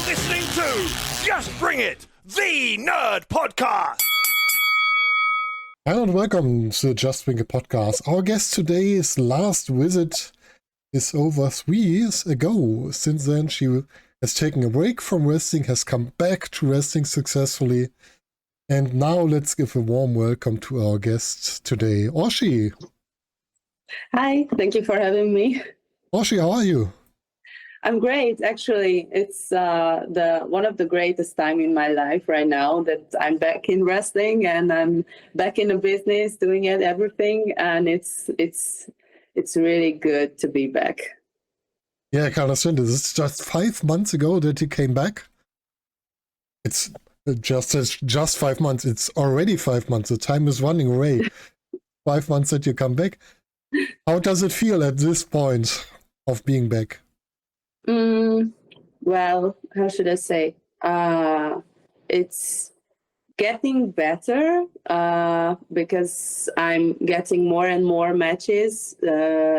listening to Just Bring It, the Nerd Podcast. Hello and welcome to the Just Bring It podcast. Our guest today's last visit is over 3 years ago. Since then, she has taken a break from wrestling, has come back to wrestling successfully. And now let's give a warm welcome to our guest today, Orsi. Hi, thank you for having me. Orsi, how are you? I'm great. Actually, it's one of the greatest time in my life right now that I'm back in wrestling and I'm back in the business, doing everything, and it's really good to be back. Yeah, I can understand this. It's just 5 months ago that you came back. It's just 5 months. It's already 5 months. The time is running away. 5 months that you come back. How does it feel at this point of being back? Well, how should I say? It's getting better because I'm getting more and more matches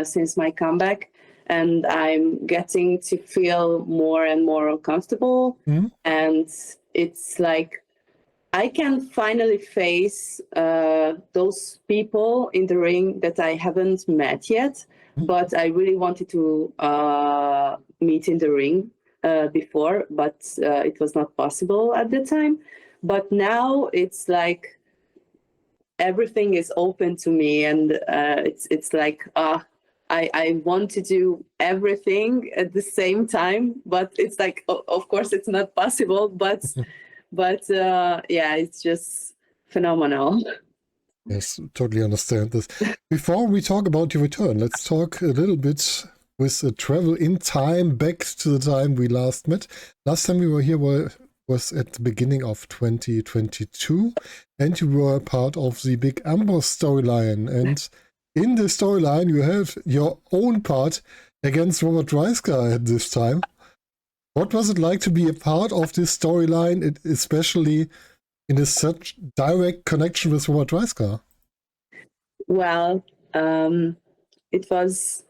since my comeback, and I'm getting to feel more and more comfortable. Mm-hmm. And it's like I can finally face those people in the ring that I haven't met yet, but I really wanted to meet in the ring before, but it was not possible at the time. But now it's like everything is open to me, and it's like I want to do everything at the same time, but it's like of course it's not possible, but yeah, it's just phenomenal. Yes, totally understand this. Before we talk about your return, let's talk a little bit with a travel in time back to the time we last met. Last time we were here was at the beginning of 2022, and you were part of the big Ambrose storyline. And in the storyline, you have your own part against 𝗦𝗢𝗖𝗜𝗔 at this time. What was it like to be a part of this storyline, especially in such direct connection with 𝗦𝗢𝗖𝗜𝗔? Well, it was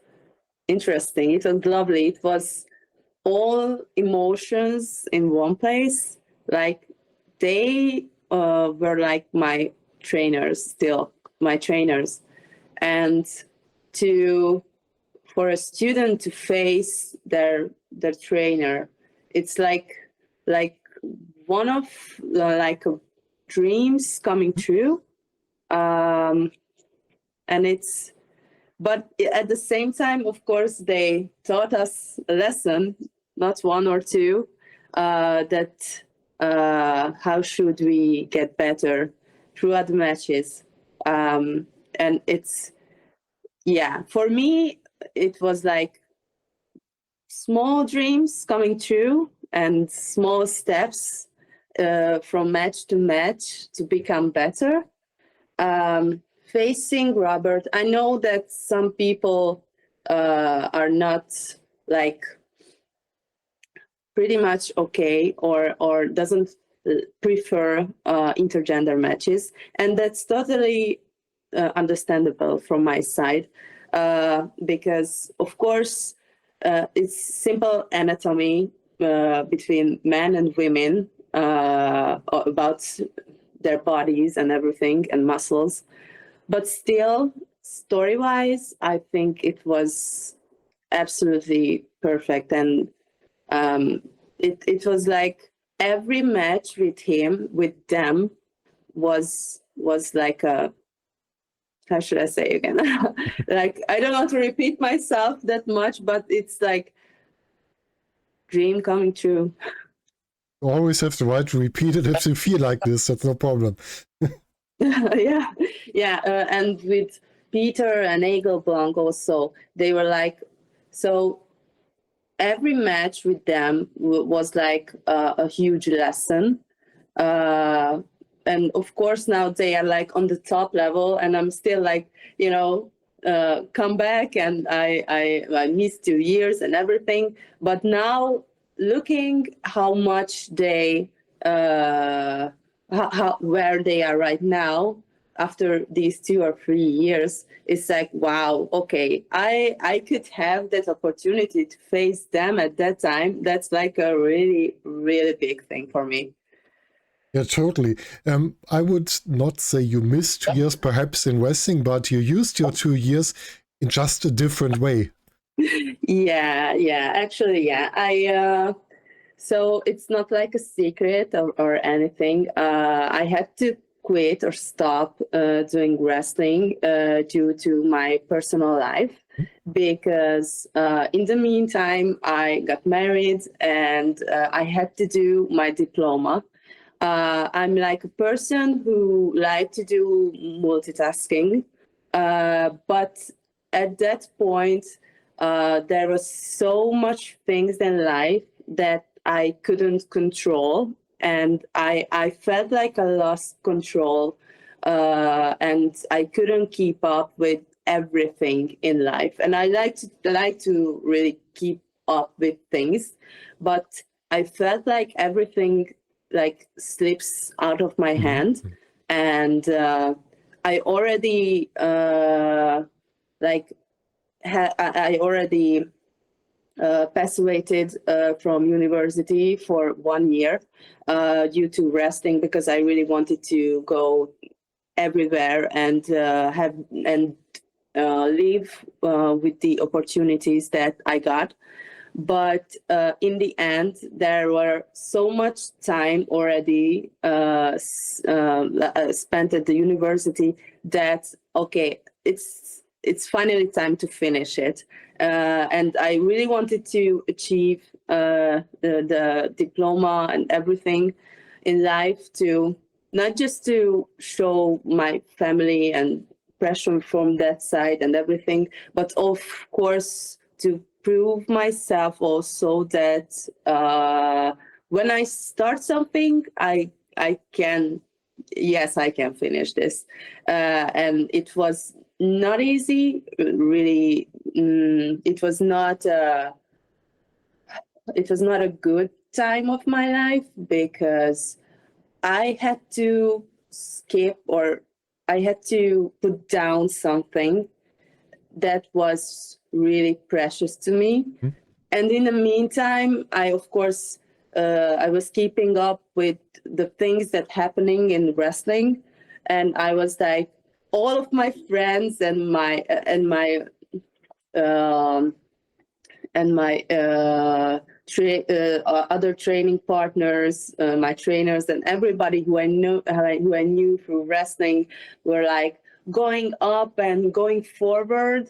interesting. It was lovely. It was all emotions in one place. Like they were like my trainers, still my trainers, and for a student to face their trainer, it's like one of dreams coming true, and but at the same time, of course, they taught us a lesson, not one or two, that how should we get better throughout the matches. And it's, yeah, for me, it was like small dreams coming true and small steps from match to match to become better. Facing Robert, I know that some people are not like pretty much okay or doesn't prefer intergender matches, and that's totally understandable from my side because of course it's simple anatomy between men and women about their bodies and everything and muscles. But still, story-wise, I think it was absolutely perfect. And it was like every match with them, was like a, how should I say again? Like, I don't want to repeat myself that much, but it's like dream coming true. You always have the right to repeat it if you feel like this. That's no problem. yeah. And with Peter and Egelblanc also, they were like, so every match with them was like a huge lesson. And of course now they are like on the top level, and I'm still like, come back, and I missed 2 years and everything. But now looking how much they, where they are right now, after these 2 or 3 years, it's like, wow, okay, I could have that opportunity to face them at that time. That's like a really, really big thing for me. Yeah, totally. I would not say you missed 2 years perhaps in wrestling, but you used your 2 years in just a different way. Yeah, actually, yeah. So it's not like a secret or anything. I had to quit or stop doing wrestling due to my personal life, because in the meantime, I got married and I had to do my diploma. I'm like a person who like to do multitasking, but at that point, there was so much things in life that I couldn't control, and I felt like I lost control, and I couldn't keep up with everything in life. And I like to really keep up with things, but I felt like everything like slips out of my hand, and I already I already passed from university for 1 year due to wrestling, because I really wanted to go everywhere and live with the opportunities that I got. But in the end, there were so much time already spent at the university that, okay, it's finally time to finish it. And I really wanted to achieve the diploma and everything in life, to not just to show my family and pressure from that side and everything, but of course to prove myself also that when I start something, I can, yes, I can finish this. And it was not easy, really. It was not a good time of my life, because I had to skip, or I had to put down something that was really precious to me. And in the meantime, I, of course, I was keeping up with the things that happening in wrestling, and I was like, all of my friends and my other training partners, my trainers, and everybody who I knew through wrestling were like going up and going forward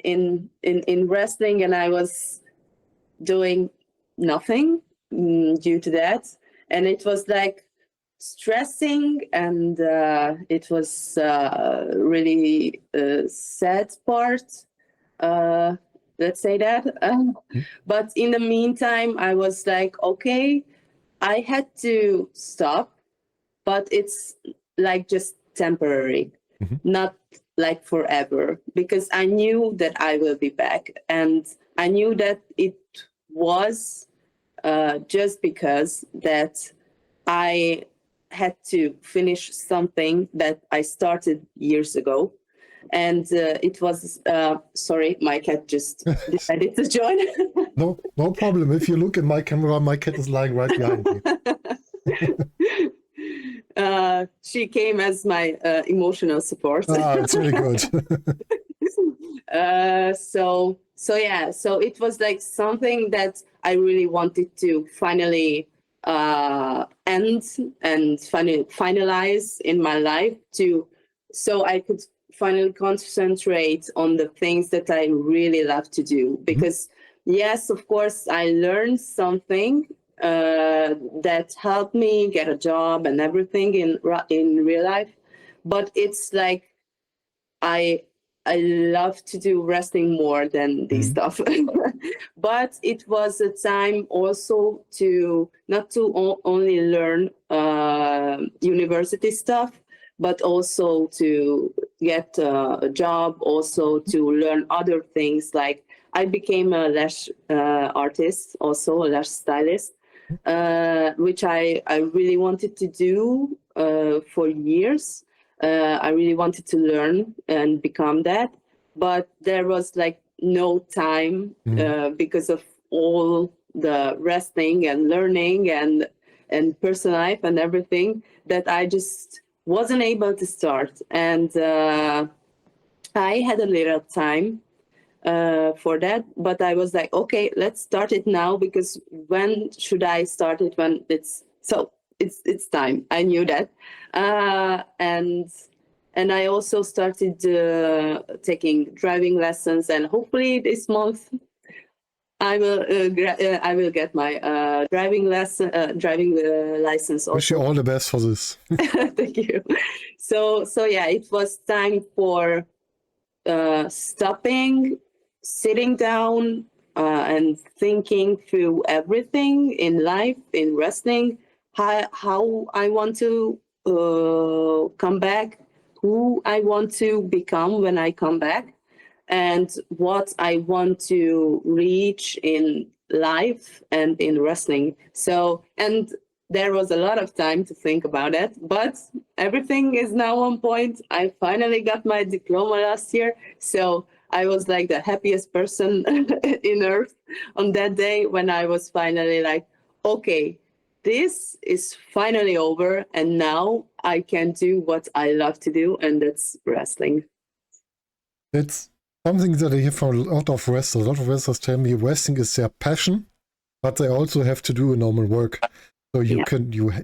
in wrestling, and I was doing nothing due to that, and it was like stressing, and it was really sad part. Let's say that. But in the meantime, I was like, okay, I had to stop, but it's like just temporary, not like forever, because I knew that I will be back, and I knew that it was just because that I had to finish something that I started years ago. And it was, sorry, my cat just decided to join. No problem. If you look at my camera, my cat is lying right behind me. She came as my emotional support. It's really good. So it was like something that I really wanted to finally end and finalize in my life, so I could finally concentrate on the things that I really love to do. Because yes, of course, I learned something that helped me get a job and everything in real life, but it's like I love to do wrestling more than this stuff. But it was a time also to not to only learn university stuff, but also to get a job, also to learn other things. Like I became a lash artist, also a lash stylist, which I really wanted to do for years. I really wanted to learn and become that, but there was like no time because of all the wrestling and learning and personal life and everything, that I just wasn't able to start. And I had a little time for that, but I was like, okay, let's start it now, because when should I start it? When it's time. I knew that, and I also started taking driving lessons, and hopefully this month I will get my driving license also. Wish you all the best for this. Thank you. So yeah, it was time for stopping, sitting down, and thinking through everything in life, in wrestling, how I want to come back, who I want to become when I come back, and what I want to reach in life and in wrestling. So, and there was a lot of time to think about it, but everything is now on point. I finally got my diploma last year, so I was like the happiest person in earth on that day when I was finally like, okay, this is finally over, and now I can do what I love to do, and that's wrestling. It's something that I hear from a lot of wrestlers. A lot of wrestlers tell me wrestling is their passion, but they also have to do a normal work. So you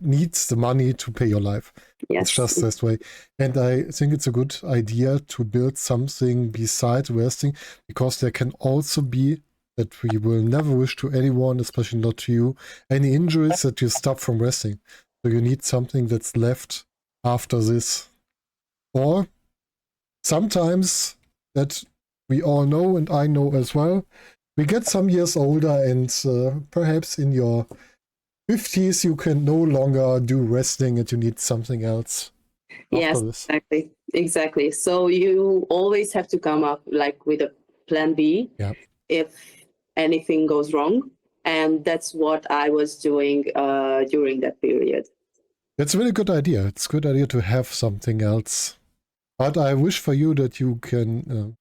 need the money to pay your life. Yes. It's just this way. And I think it's a good idea to build something besides wrestling, because there can also be, that we will never wish to anyone, especially not to you, any injuries that you stop from wrestling. So you need something that's left after this. Or sometimes, that we all know, and I know as well, we get some years older, and perhaps in your 50s you can no longer do wrestling and you need something else. Yes, exactly. So you always have to come up like with a plan B if anything goes wrong. And that's what I was doing during that period. That's a really good idea. It's a good idea to have something else. But I wish for you that you can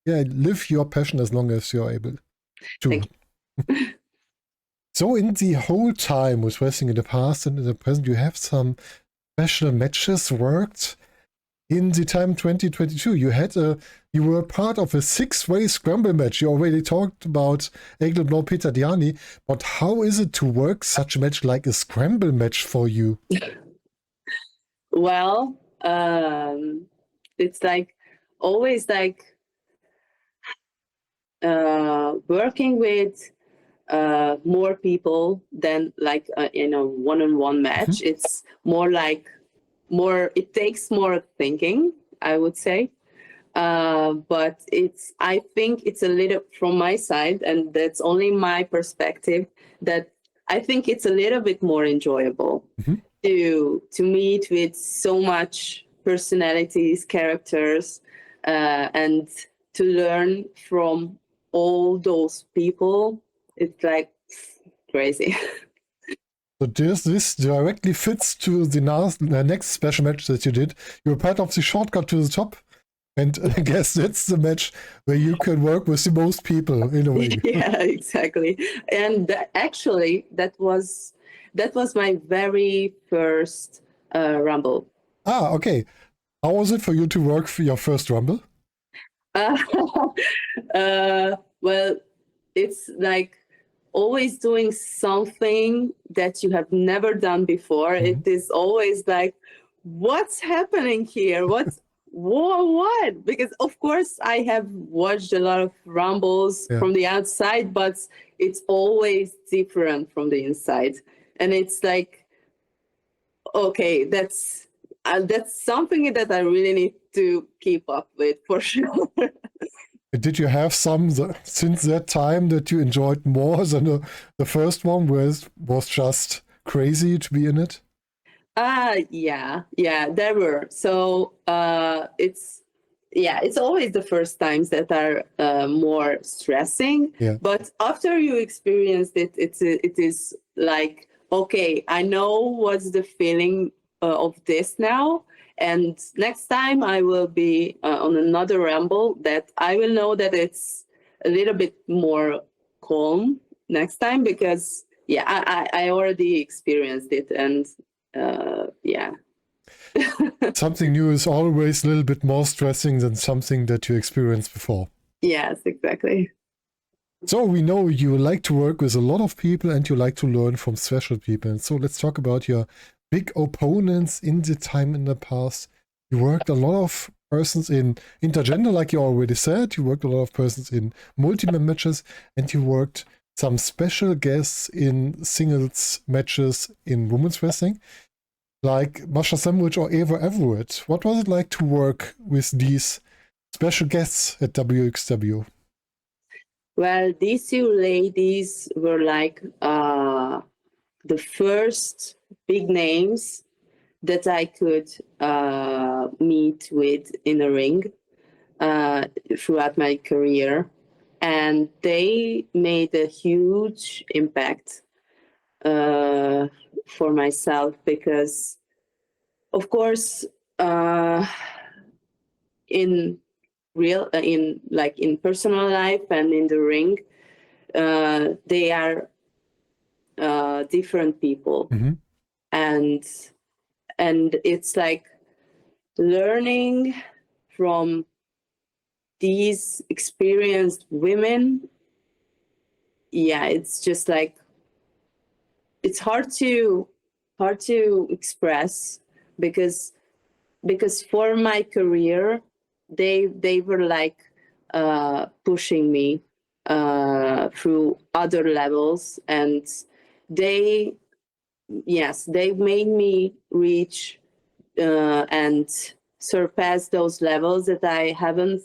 live your passion as long as you're able to. Thank you. So in the whole time with wrestling in the past and in the present, you have some special matches worked. In the time 2022, you were part of a 6-way scramble match. You already talked about 𝗦𝗦𝗔𝗟, but how is it to work such a match like a scramble match for you? Well, it's like always like working with more people than like in a one-on-one match. It's it takes more thinking, I would say. But I think it's a little, from my side, and that's only my perspective, that I think it's a little bit more enjoyable to meet with so much personalities, characters, and to learn from all those people. It's like crazy. So this directly fits to the next special match that you did. You were part of the shortcut to the top. And I guess that's the match where you can work with the most people in a way. Yeah, exactly. And actually, that was my very first Rumble. Ah, okay. How was it for you to work for your first Rumble? Well, it's like always doing something that you have never done before. It is always like, what's happening here? What? Because of course I have watched a lot of Rumbles from the outside, but it's always different from the inside. And it's like, okay, that's something that I really need to keep up with for sure. Did you have some since that time that you enjoyed more than the first one, where it was just crazy to be in it? Yeah, there were. So it's always the first times that are more stressing. Yeah. But after you experienced it, it is like, okay, I know what's the feeling of this now, And next time I will be on another rumble that I will know that it's a little bit more calm next time, because I already experienced it, and yeah. Something new is always a little bit more stressing than something that you experienced before. Yes, exactly. So we know you like to work with a lot of people and you like to learn from special people. And so let's talk about your big opponents in the time in the past. You worked a lot of persons in intergender, like you already said. You worked a lot of persons in multi-man matches, and you worked some special guests in singles matches in women's wrestling, like 𝗦𝗢𝗔𝗟 or 𝗦𝗦𝗓𝗓. What was it like to work with these special guests at WXW? Well, these two ladies were like the first big names that I could meet with in a ring throughout my career. And they made a huge impact for myself, because, of course, in personal life and in the ring, they are different people. Mm-hmm. And it's like learning from these experienced women. Yeah, it's just like, it's hard to express, because for my career they were like pushing me through other levels, and they made me reach and surpass those levels that I haven't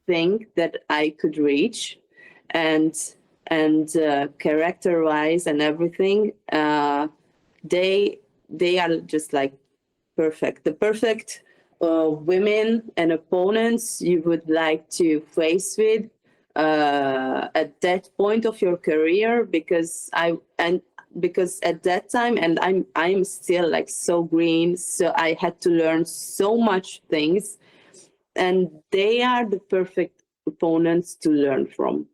think that I could reach, and character-wise and everything, they are just like perfect, the perfect women and opponents you would like to face with at that point of your career, because at that time, and I'm still like so green, so I had to learn so much things, and they are the perfect opponents to learn from.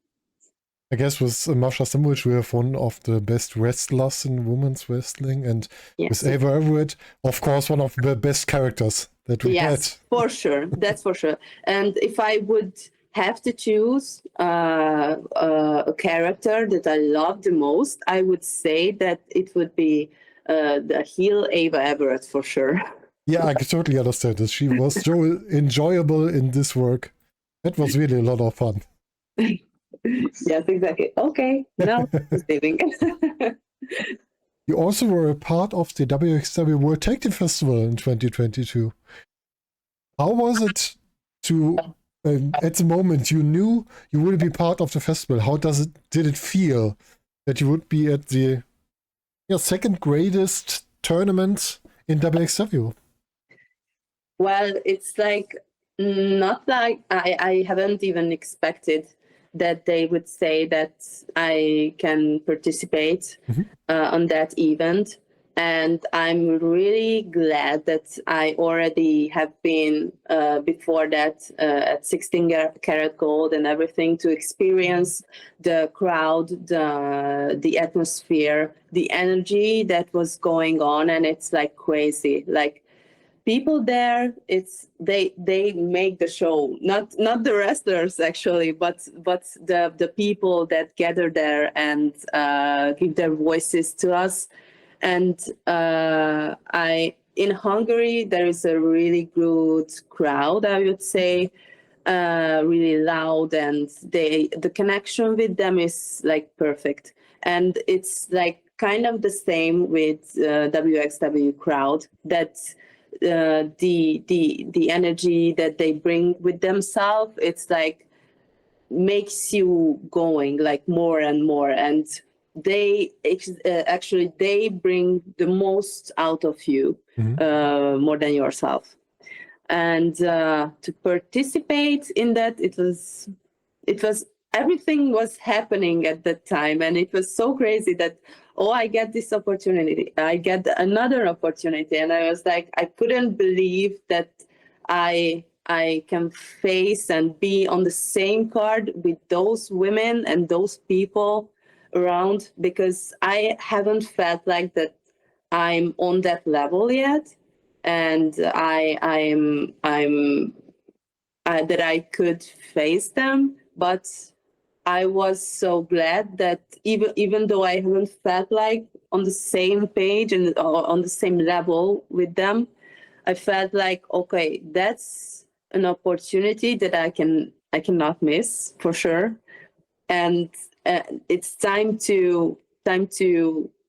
I guess with 𝗦𝗢𝗔𝗟, we have one of the best wrestlers in women's wrestling, and Yes. with 𝗦𝗦𝗓𝗓, of course, one of the best characters that we had. Yes, for sure. That's for sure. And if I would have to choose a character that I love the most, I would say that it would be the heel Ava Everett, for sure. Yeah, I can totally understand this. She was so enjoyable in this work. That was really a lot of fun. Yes, exactly. Okay, now it's leaving. You also were a part of the WXW World Tag Team Festival in 2022. How was it to, at the moment you knew you would be part of the festival, how did it feel that you would be at the second greatest tournament in WXW? Well, it's like, not like I haven't even expected that they would say that I can participate on that event. And I'm really glad that I already have been before that at 16 karat gold and everything, to experience the crowd, the atmosphere, the energy that was going on. And it's like crazy. Like, people there, they make the show, not the wrestlers actually, but the people that gather there and give their voices to us. And in Hungary there is a really good crowd, I would say, really loud, and the connection with them is like perfect. And it's like kind of the same with WXW crowd, that the energy that they bring with themselves, it's like makes you going like more and more, and they actually they bring the most out of you, more than yourself. And to participate in that, it was everything was happening at that time, and it was so crazy that oh, I get this opportunity, I get another opportunity. And I was like, I couldn't believe that I can face and be on the same card with those women and those people around, because I haven't felt like that I'm on that level yet, and I'm that I could face them. But I was so glad that even though I haven't felt like on the same page and on the same level with them, I felt like, okay, that's an opportunity that I cannot miss for sure, and it's time to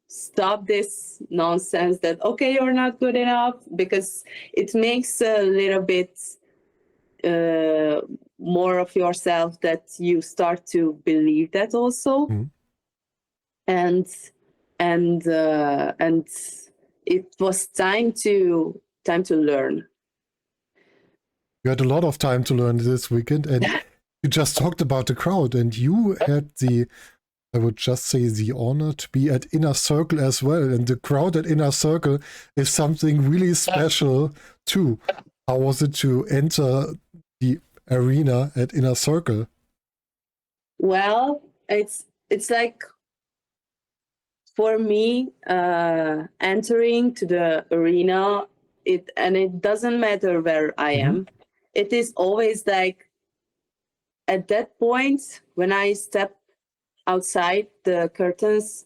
stop this nonsense that, okay, you're not good enough, because it makes a little bit more of yourself, that you start to believe that also. And it was time to learn. You had a lot of time to learn this weekend, and you just talked about the crowd, and you had I would just say, the honor to be at Inner Circle as well. And the crowd at Inner Circle is something really special too. How was it to enter the arena at Inner Circle? Well, it's like, for me, entering to the arena, it doesn't matter where I am. It is always like, at that point when I step outside the curtains,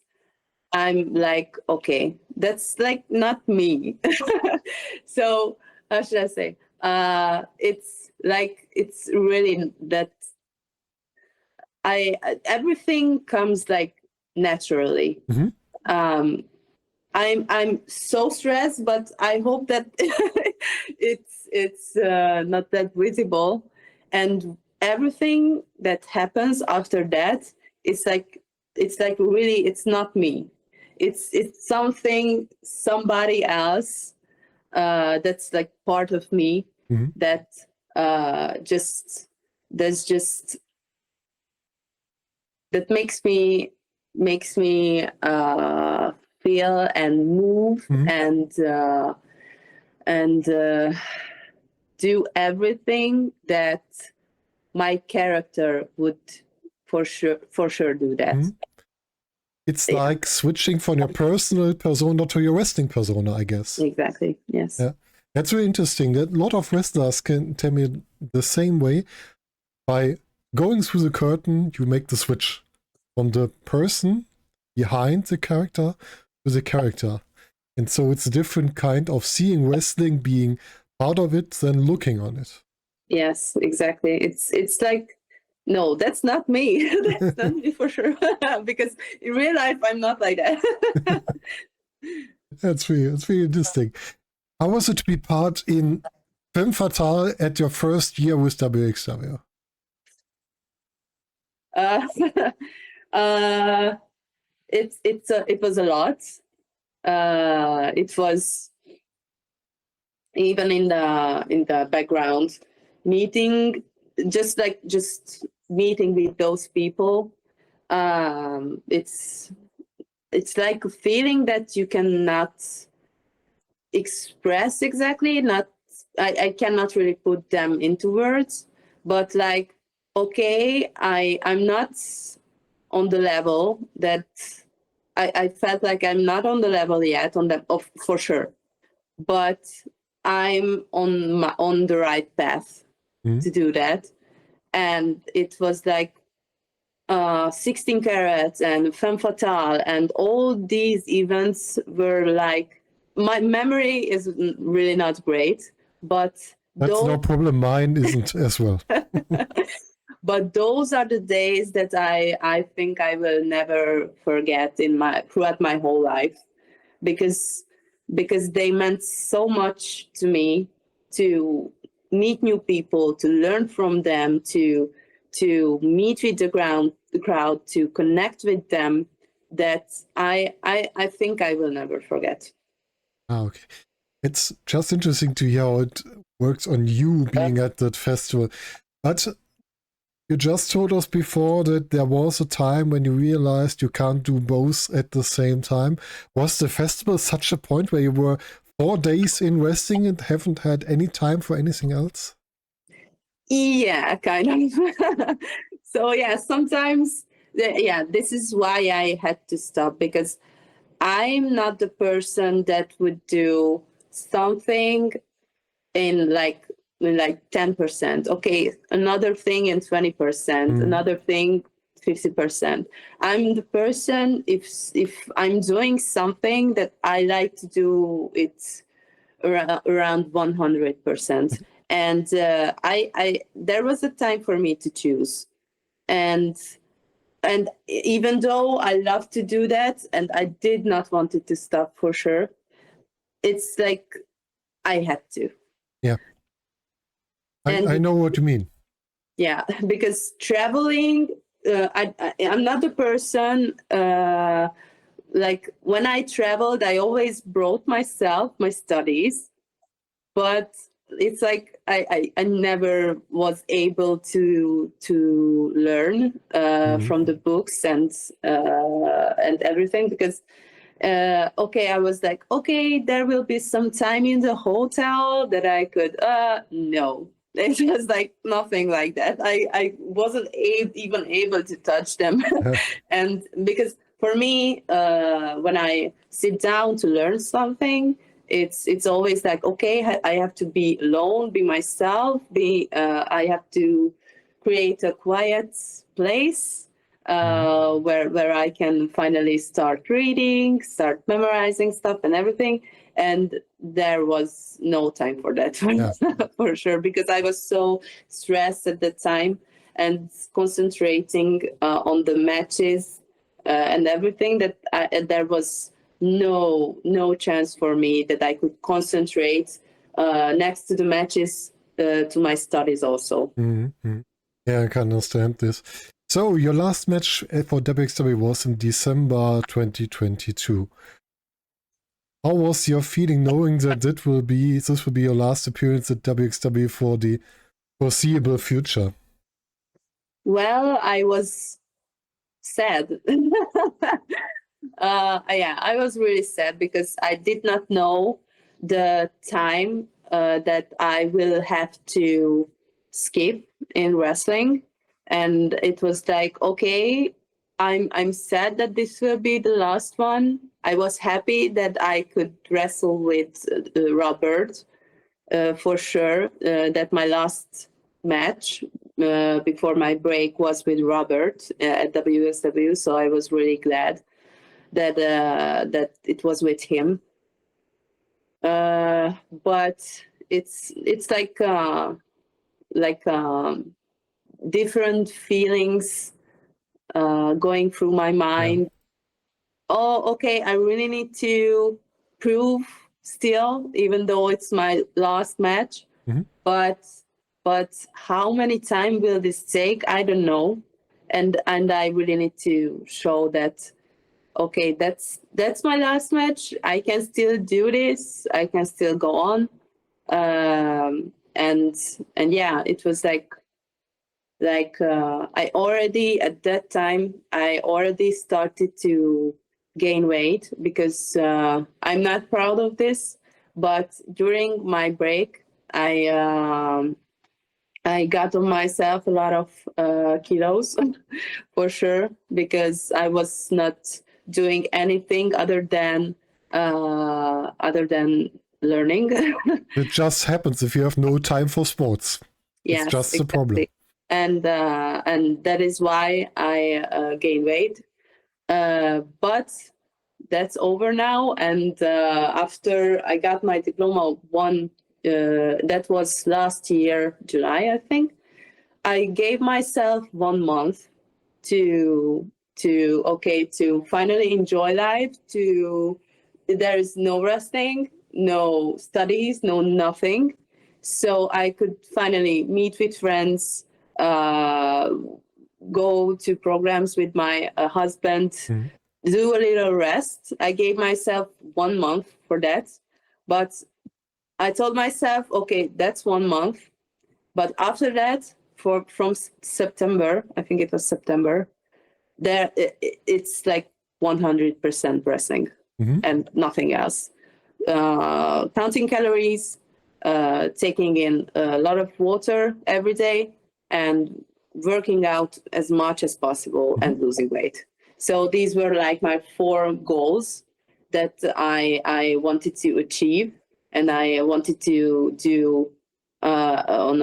I'm like, okay, that's like not me. So how should I say? It's like, it's really that everything comes like naturally. I'm so stressed, but I hope that it's not that visible, and everything that happens after that, it's like really, it's not me. It's somebody else that's like part of me, that that makes me feel and move and do everything that my character would for sure do that. It's like switching from your personal persona to your wrestling persona, I guess. Exactly. Yes. Yeah, that's really interesting. A lot of wrestlers can tell me the same way. By going through the curtain, you make the switch from the person behind the character to the character. And so it's a different kind of seeing wrestling, being part of it, than looking on it. Yes, exactly. It's like, no, that's not me. That's not me for sure. Because in real life, I'm not like that. That's really interesting. How was it to be part in 𝗦𝗢𝗖𝗜𝗔𝗟 at your first year with WXW? It was a lot. It was, even in the background, meeting just meeting with those people. It's like a feeling that you cannot express exactly. I cannot really put them into words, but like, okay, I'm not on the level that I felt like I'm not on the level yet, for sure, but I'm on the right path to do that. And it was like 16 carats and 𝗦𝗢𝗖𝗜𝗓, and all these events were like, my memory is really not great, but that's no problem. Mine isn't as well. But those are the days that I think I will never forget throughout my whole life, because they meant so much to me, to meet new people, to learn from them, to meet with the crowd, to connect with them, that I think I will never forget. Okay. It's just interesting to hear how it works on you being at that festival. But You just told us before that there was a time when you realized you can't do both at the same time. Was the festival such a point where you were 4 days in wrestling and haven't had any time for anything else? Yeah, kind of. So yeah, sometimes, this is why I had to stop, because I'm not the person that would do something in like 10%. Okay, another thing in 20%, another thing 50%. I'm the person, if I'm doing something, that I like to do it around 100%. And I there was a time for me to choose, and even though I love to do that, and I did not want it to stop for sure, it's like I had to. Yeah. I know what you mean. Yeah, because traveling, I'm not the person, like when I traveled, I always brought myself, my studies, but it's like I never was able to learn from the books and everything, because okay, I was like, okay, there will be some time in the hotel that I could no. It was like nothing like that. I wasn't even able to touch them. And because for me, when I sit down to learn something, it's always like, okay, I have to be alone, be myself, I have to create a quiet place where I can finally start reading, start memorizing stuff and everything. And there was no time for that for sure, because I was so stressed at the time and concentrating on the matches and everything, that there was no chance for me that I could concentrate next to the matches to my studies also. Yeah, I can understand this. So your last match for WXW was in December 2022. How was your feeling knowing that this will be your last appearance at WXW for the foreseeable future? Well, I was sad. I was really sad, because I did not know the time that I will have to skip in wrestling, and it was like, okay, I'm sad that this will be the last one. I was happy that I could wrestle with Robert for sure. That my last match before my break was with Robert at WSW, so I was really glad that that it was with him. But it's like different feelings going through my mind. Oh, okay, I really need to prove still, even though it's my last match. But how many time will this take? I don't know. And I really need to show that, okay, that's my last match. I can still do this. I can still go on. And yeah, it was like I already, at that time, I already started to gain weight, because I'm not proud of this, but during my break, I got on myself a lot of kilos for sure, because I was not doing anything other than learning. It just happens if you have no time for sports. Yes, it's just exactly. a problem. And that is why I gained weight. But that's over now. And after I got my diploma that was last year, July, I think, I gave myself 1 month to finally enjoy life. There is no resting, no studies, no nothing. So I could finally meet with friends, go to programs with my husband, do a little rest. I gave myself 1 month for that. But I told myself, okay, that's 1 month. But after that, from September, I think it was September, it's like 100% wrestling and nothing else. Counting calories, taking in a lot of water every day, and working out as much as possible and losing weight. So these were like my 4 goals that I wanted to achieve, and I wanted to do on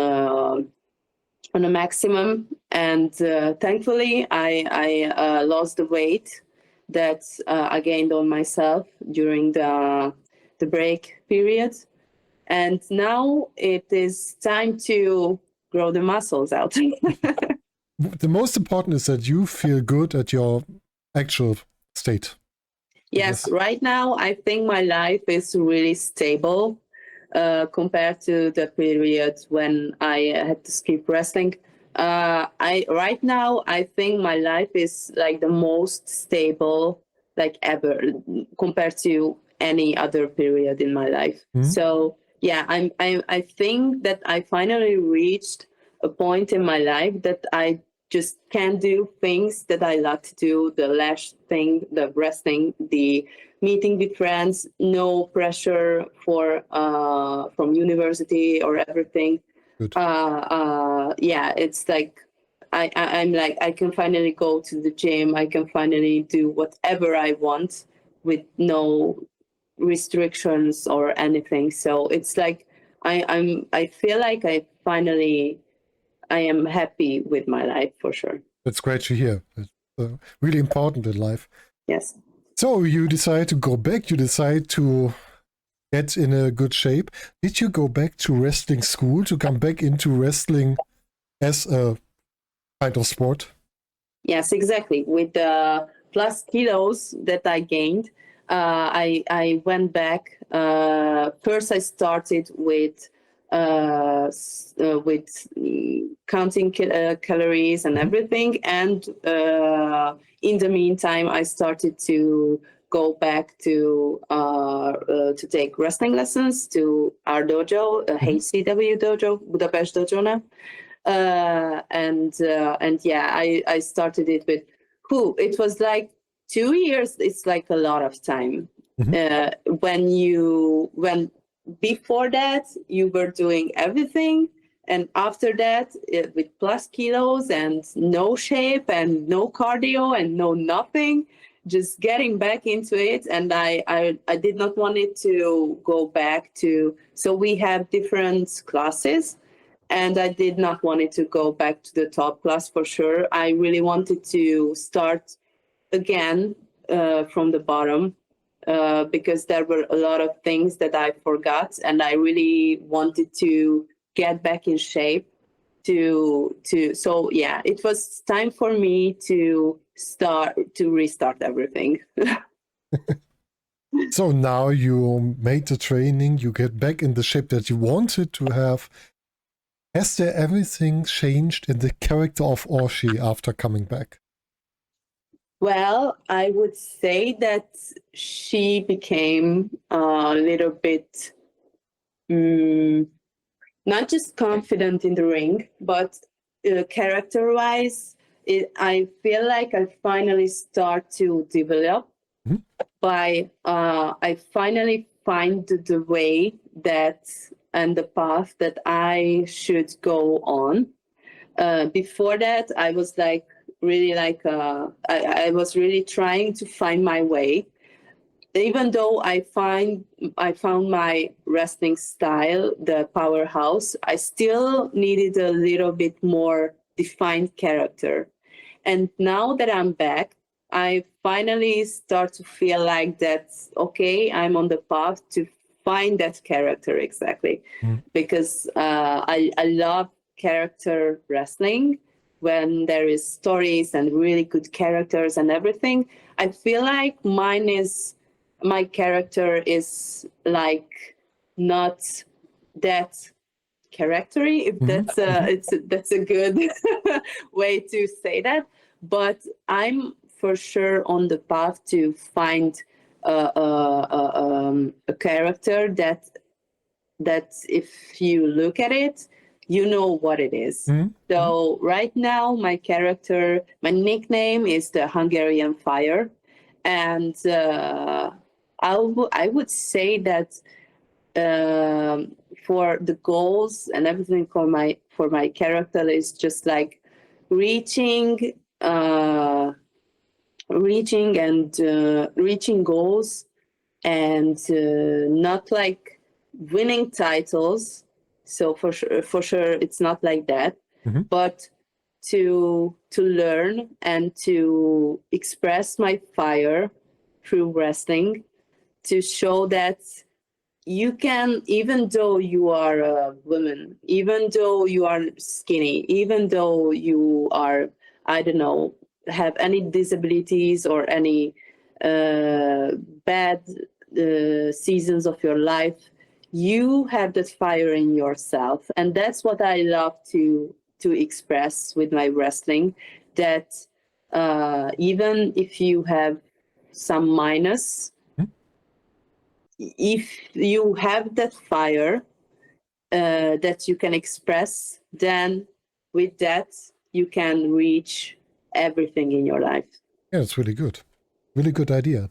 a maximum. And thankfully, I lost the weight that I gained on myself during the break period. And now it is time to grow the muscles out. The most important is that you feel good at your actual state. Yes, right now I think my life is really stable compared to the period when I had to skip wrestling. Right now I think my life is like the most stable like ever compared to any other period in my life. So yeah, I think that I finally reached a point in my life that I just can do things that I like to do, the lash thing, the wrestling, the meeting with friends, no pressure from university or everything. Yeah, it's like I'm like I can finally go to the gym. I can finally do whatever I want with no restrictions or anything. So it's like I feel like I am happy with my life for sure. That's great to hear. It's really important in life. Yes. So you decide to go back. You decide to get in a good shape. Did you go back to wrestling school to come back into wrestling as a kind of sport? Yes, exactly. With the plus kilos that I gained, I went back. First, I started with counting calories and everything, and in the meantime, I started to go back to take wrestling lessons to our dojo, 𝗦𝗢𝗖𝗜𝗔 dojo, Budapest dojo now. And yeah, I started it with it was like 2 years. It's like a lot of time. When before that you were doing everything, and after that with plus kilos and no shape and no cardio and no nothing, just getting back into it. And I did not want it to go back to, so we have different classes, and I did not want it to go back to the top class for sure. I really wanted to start again from the bottom, because there were a lot of things that I forgot, and I really wanted to get back in shape so yeah, it was time for me to restart everything. So now you made the training, you get back in the shape that you wanted to have. Has there everything changed in the character of Orsi after coming back? Well, I would say that she became a little bit not just confident in the ring, but character-wise, I feel like I finally start to develop by I finally find the way that and the path that I should go on. Before that, I was like really like I was really trying to find my way. Even though I found my wrestling style, the powerhouse, I still needed a little bit more defined character. And now that I'm back, I finally start to feel like that's okay. I'm on the path to find that character exactly, because I love character wrestling. When there is stories and really good characters and everything, I feel like my character is like not that charactery, if that's a good way to say that. But I'm for sure on the path to find a character that if you look at it, you know what it is. Mhm. So right now, my nickname is the Hungarian Fire, and I would say that for the goals and everything for my character is just like reaching reaching goals, and not like winning titles. So for sure it's not like that. Mhm. But to learn and to express my fire through wrestling, to show that you can, even though you are a woman, even though you are skinny, even though you are, I don't know, have any disabilities or any bad seasons of your life, you have that fire in yourself. And that's what I love to express with my wrestling, that even if you have some minus, if you have that fire that you can express, then with that you can reach everything in your life. Yeah, it's really good. Really good idea.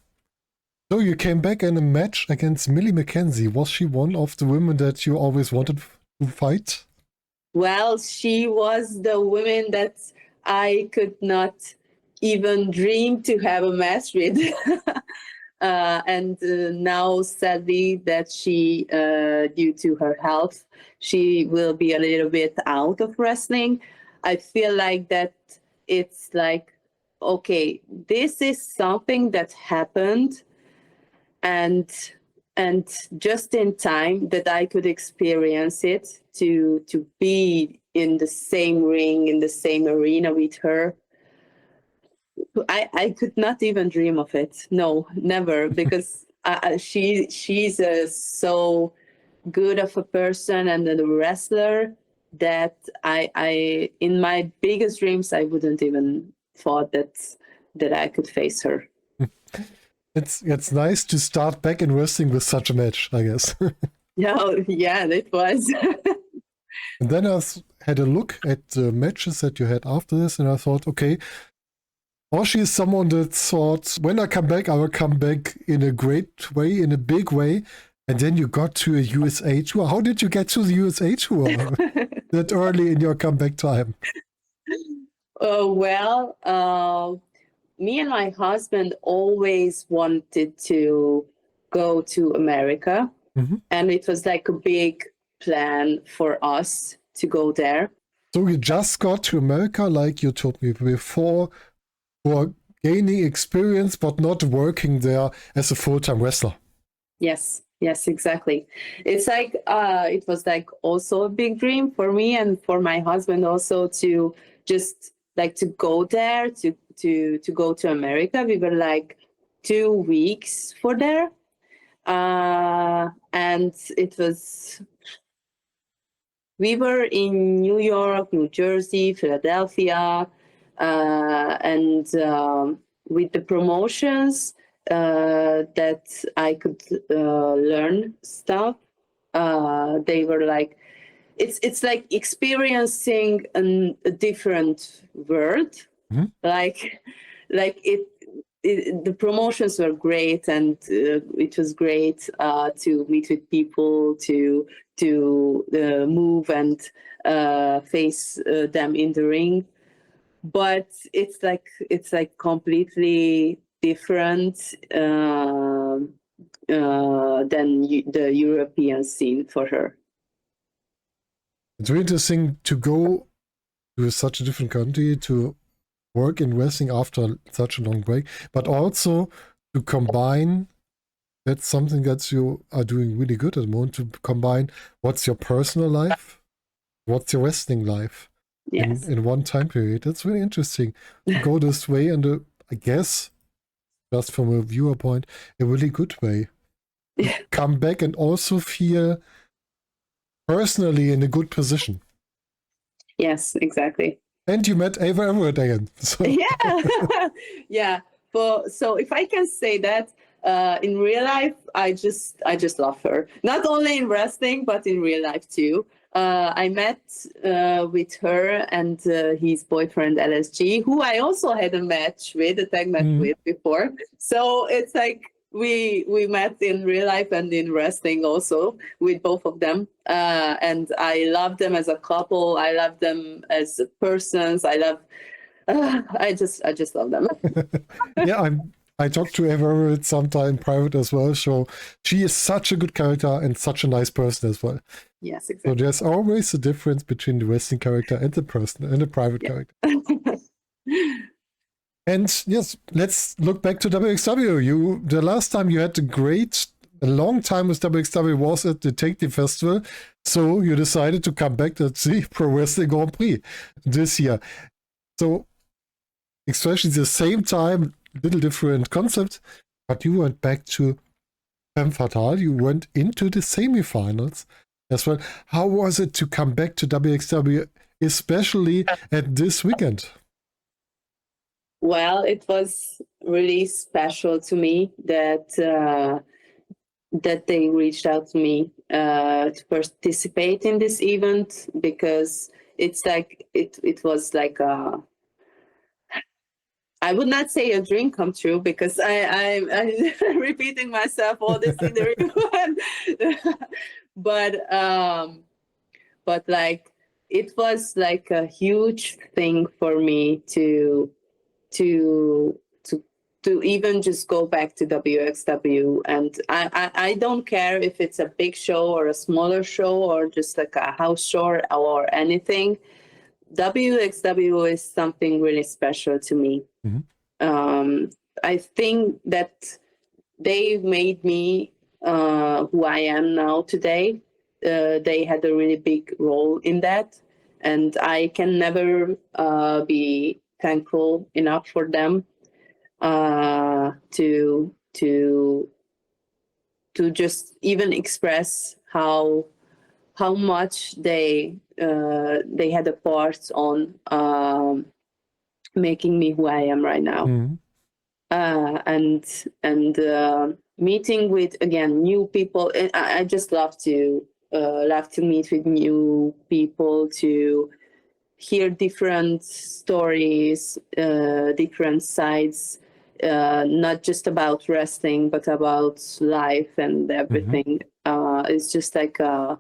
So you came back in a match against 𝗦𝗢𝗖𝗜𝗔. Was she one of the women that you always wanted to fight? Well, she was the woman that I could not even dream to have a match with. And now, sadly, that she, due to her health, she will be a little bit out of wrestling. I feel like that it's like, okay, this is something that happened, and just in time that I could experience it, to be in the same ring, in the same arena with her. I could not even dream of it. No, never, because she's so good of a person and a wrestler that I in my biggest dreams I wouldn't even thought that I could face her. It's nice to start back in wrestling with such a match, I guess. Yeah, it was. And then I had a look at the matches that you had after this, and I thought, okay, Orsi is someone that thought, when I come back, I will come back in a great way, in a big way. And then you got to a USA tour. How did you get to the USA tour that early in your comeback time? Well, me and my husband always wanted to go to America. Mhm. And it was like a big plan for us to go there. So you just got to America, like you told me before, for gaining experience, but not working there as a full-time wrestler. Yes, exactly. It's like it was like also a big dream for me and for my husband also, to just like to go there, to go to America. We were like 2 weeks for there. And we were in New York, New Jersey, Philadelphia, and with the promotions that I could learn stuff. They were like, it's like experiencing a different world. Mhm. Like the promotions were great, and it was great to meet with people, to move and face them in the ring. But it's like completely different than the European scene for her. It's really interesting to go to such a different country to work in wrestling after such a long break, but also to combine. That's something that you are doing really good at the moment, to combine what's your personal life, what's your wrestling life Yes. in one time period. That's really interesting to go this way, and I guess, just from a viewer point, a really good way. Come back and also feel personally in a good position. Yes, exactly. And you met Ava Everett again. So. Yeah. Yeah. So if I can say that, in real life, I just love her. Not only in wrestling, but in real life too. I met with her and his boyfriend LSG, who I also had a tag match with before. So it's like we met in real life and in wrestling also with both of them. And I love them as a couple. I love them as persons. I just love them. Yeah, I talked to Everett sometime in private as well. So she is such a good character and such a nice person as well. Yes, So exactly. there's always a difference between the wrestling character and the person and the private character. And yes, let's look back to WXW. The last time you had a long time with WXW was at the Take Team Festival. So you decided to come back to the Pro Wrestling Grand Prix this year. So especially the same time, little different concept, but you went back to 𝗦𝗢𝗖𝗜𝗓. You went into the semifinals as well. How was it to come back to WXW, especially at this weekend? Well, it was really special to me that they reached out to me to participate in this event, because it's like it was like I would not say a dream come true, because I'm repeating myself all this in the review. But like it was like a huge thing for me to even just go back to WXW. And I don't care if it's a big show or a smaller show or just like a house show or anything. WXW is something really special to me. I think that they made me who I am now today. They had a really big role in that, and I can never be thankful enough for them to just even express how much they had a part on making me who I am right now. And meeting with, again, new people. I just love to meet with new people, to hear different stories, different sides, not just about wrestling, but about life and everything. It's just like a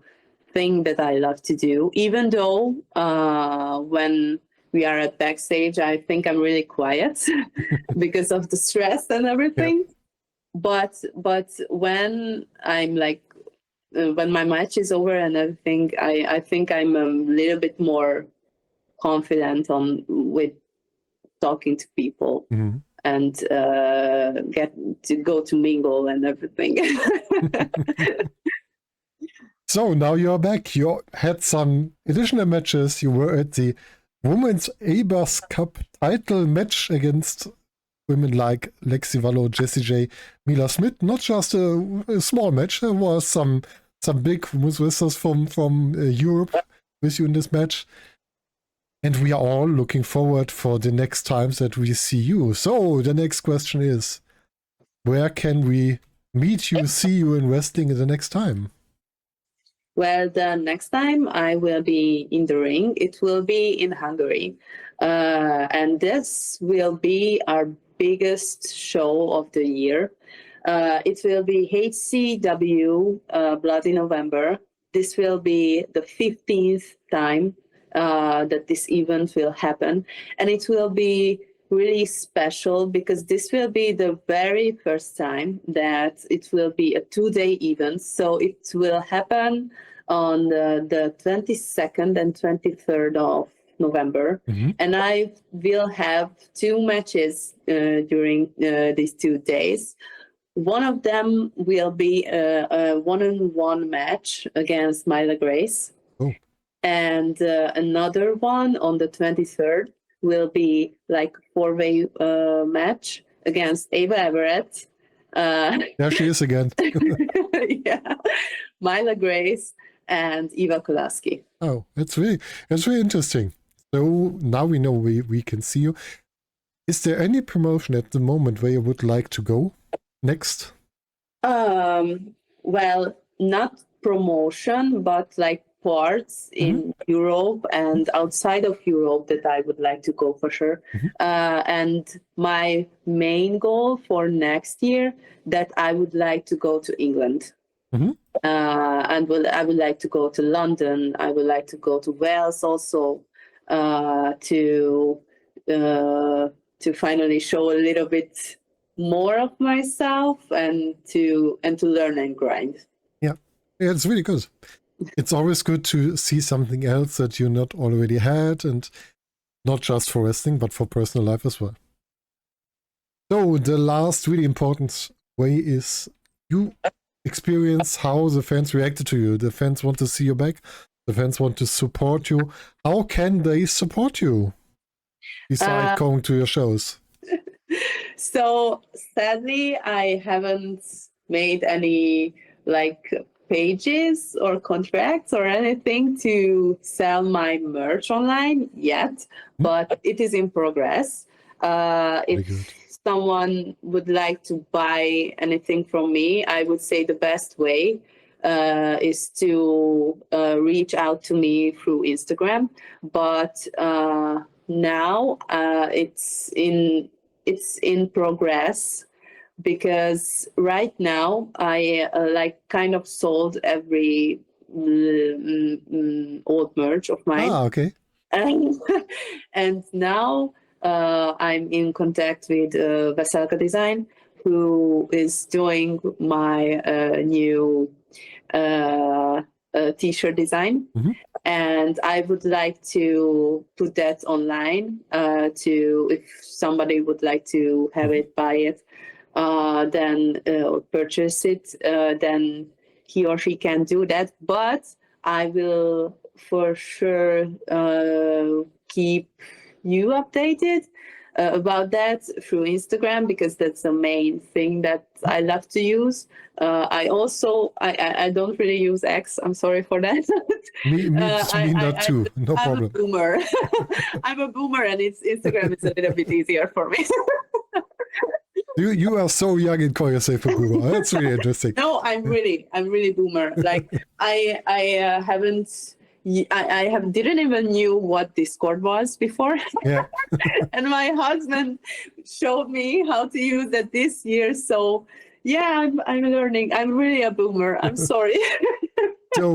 thing that I love to do, even though when we are at backstage, I think I'm really quiet because of the stress and everything. Yeah. But when I'm like, when my match is over and everything, I think I'm a little bit more confident with talking to people and get to go to mingle and everything. So now you're back. You had some additional matches. You were at the Women's Abers Cup title match against women like Lexi Vallow, Jessie J, Mila Smith. Not just a small match. There was some big wrestlers from Europe with you in this match. And we are all looking forward for the next times that we see you. So the next question is, where can we meet you, see you in wrestling the next time? Well, the next time I will be in the ring, it will be in Hungary. And this will be our biggest show of the year. It will be HCW Bloody November. This will be the 15th time that this event will happen. And it will be really special because this will be the very first time that it will be a 2-day event. So it will happen on the 22nd and 23rd of November. And I will have 2 matches during these 2 days. One of them will be a one-on-one match against Myla Grace. And another one on the 23rd will be like a 4-way match against Ava Everett. There she is again. Yeah, Myla Grace and Eva Kolaski. Oh, that's really interesting. So now we know we can see you. Is there any promotion at the moment where you would like to go next? Well, not promotion, but like sports in Europe and outside of Europe that I would like to go for sure. And my main goal for next year that I would like to go to England. I would like to go to London. I would like to go to Wales also to finally show a little bit more of myself and to learn and grind. Yeah, it's really good. It's always good to see something else that you not already had, and not just for wrestling, but for personal life as well. So the last really important way is you experience how the fans reacted to you. The fans want to see you back. The fans want to support you. How can they support you besides going to your shows? So sadly, I haven't made any pages or contracts or anything to sell my merch online yet, but it is in progress. If someone would like to buy anything from me, I would say the best way is to reach out to me through Instagram. But now it's in progress, because right now I kind of sold every old merch of mine. Okay. And now I'm in contact with 𝗦𝗢𝗔𝗟, who is doing my new t-shirt design. And I would like to put that online if somebody would like to have it, buy it, then purchase it, then he or she can do that. But I will for sure keep you updated about that through Instagram, because that's the main thing that I love to use. I don't really use X. I'm sorry for that. Me that too. No problem. I'm a boomer. I'm a boomer, and Instagram is a little bit easier for me. You are so young and call yourself a boomer. That's really interesting. No, I'm really boomer. Like I didn't even knew what Discord was before. Yeah. And my husband showed me how to use it this year. So yeah, I'm learning. I'm really a boomer. I'm sorry. So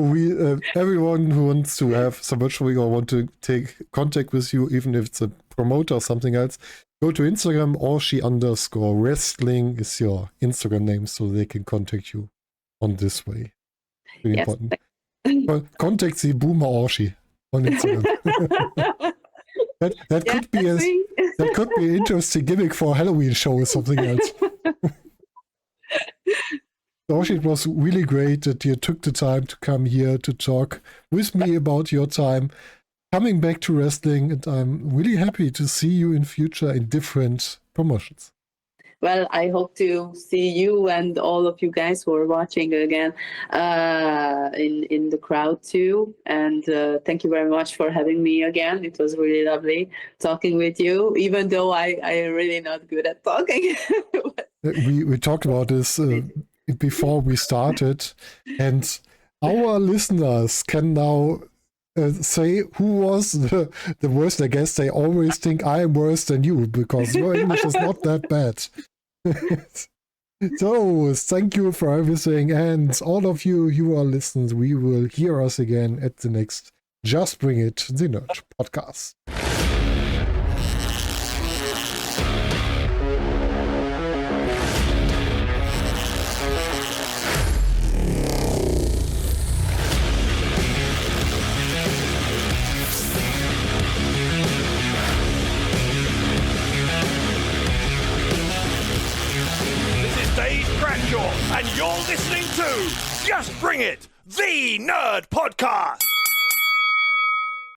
everyone who wants to have some merchandising or want to take contact with you, even if it's a promoter or something else, go to Instagram. 𝗦𝗢𝗔𝗟 is your Instagram name, so they can contact you on this way. Really important. Well, contact the boomer Orsi on Instagram. that could be an interesting gimmick for a Halloween show or something else. Orsi, it was really great that you took the time to come here to talk with me about your time coming back to wrestling, and I'm really happy to see you in future in different promotions. Well, I hope to see you and all of you guys who are watching again in the crowd too. And thank you very much for having me again. It was really lovely talking with you, even though I am really not good at talking. We talked about this before we started, and our listeners can now say who was the worst. I guess they always think I am worse than you, because your English is not that bad. So thank you for everything, and all of you who are listening, we will hear us again at the next Just Bring It, the Nerd podcast. And you're listening to Just Bring It, the Nerd Podcast.